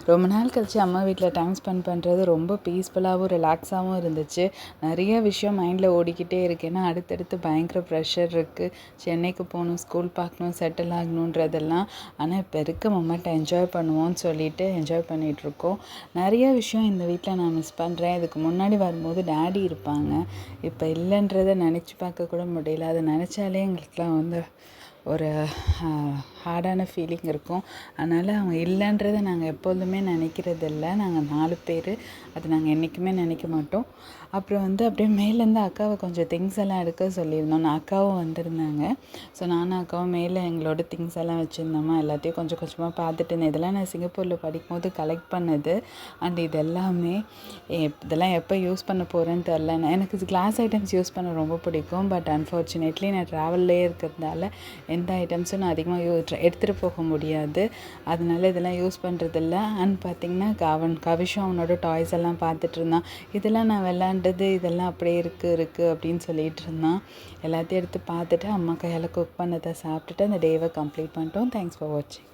ரொம்ப நாள் கழிச்சு அம்மா வீட்டில் டைம் ஸ்பெண்ட் பண்ணுறது ரொம்ப பீஸ்ஃபுல்லாகவும் ரிலாக்ஸாகவும் இருந்துச்சு. நிறைய விஷயம் மைண்டில் ஓடிக்கிட்டே இருக்கு. ஏன்னா அடுத்தடுத்து பயங்கர ப்ரெஷர் இருக்குது. சென்னைக்கு போகணும், ஸ்கூல் பார்க்கணும், செட்டில் ஆகணுன்றதெல்லாம். ஆனால் இப்போ இருக்க மொமெண்ட்டை என்ஜாய் பண்ணுவோம்னு சொல்லிட்டு என்ஜாய் பண்ணிகிட்ருக்கோம். நிறைய விஷயம் இந்த வீட்டில் நான் மிஸ் பண்ணுறேன். இதுக்கு முன்னாடி வரும்போது டேடி இருப்பாங்க. இப்போ இல்லைன்றதை நினச்சி பார்க்க கூட முடியல. அதை நினச்சாலே எங்களுக்குலாம் ஒரு ஹார்டான ஃபீலிங் இருக்கும். அதனால் அவங்க இல்லைன்றதை நாங்கள் எப்பொழுதுமே நினைக்கிறதில்ல. நாங்கள் 4 பேர், அது நாங்கள் என்றைக்குமே நினைக்க மாட்டோம். அப்புறம் அப்படியே மேலேருந்து அக்காவை கொஞ்சம் திங்ஸ் எல்லாம் எடுக்க சொல்லியிருந்தோம். நான் அக்காவும் வந்திருந்தாங்க. ஸோ நானும் அக்காவும் மேலே எங்களோட திங்ஸ் எல்லாம் வச்சுருந்தோமா, எல்லாத்தையும் கொஞ்சம் கொஞ்சமாக பார்த்துட்டு இருந்தேன். இதெல்லாம் நான் சிங்கப்பூரில் படிக்கும்போது கலெக்ட் பண்ணது. அண்ட் இது எல்லாமே இதெல்லாம் எப்போ யூஸ் பண்ண போகிறேன்னு தெரில. எனக்கு கிளாஸ் ஐட்டம்ஸ் யூஸ் பண்ண ரொம்ப பிடிக்கும். பட் அன்ஃபார்ச்சுனேட்லி நான் ட்ராவல்லே இருக்கிறதுனால எந்த ஐட்டம்ஸும் நான் அதிகமாக எடுத்துகிட்டு போக முடியாது. அதனால இதெல்லாம் யூஸ் பண்ணுறதில்ல. அண்ட் பார்த்திங்கன்னா கவிஷும் அவனோட டாய்ஸ் எல்லாம் பார்த்துட்டு இருந்தான். இதெல்லாம் நான் விளாண்டது, இதெல்லாம் அப்படியே இருக்குது அப்படின்னு சொல்லிகிட்டு இருந்தான். எல்லாத்தையும் எடுத்து பார்த்துட்டு அம்மா கையால் குக் பண்ணதை சாப்பிட்டுட்டு அந்த டேவை கம்ப்ளீட் பண்ணிட்டோம். தேங்க்ஸ் ஃபார் வாட்சிங்.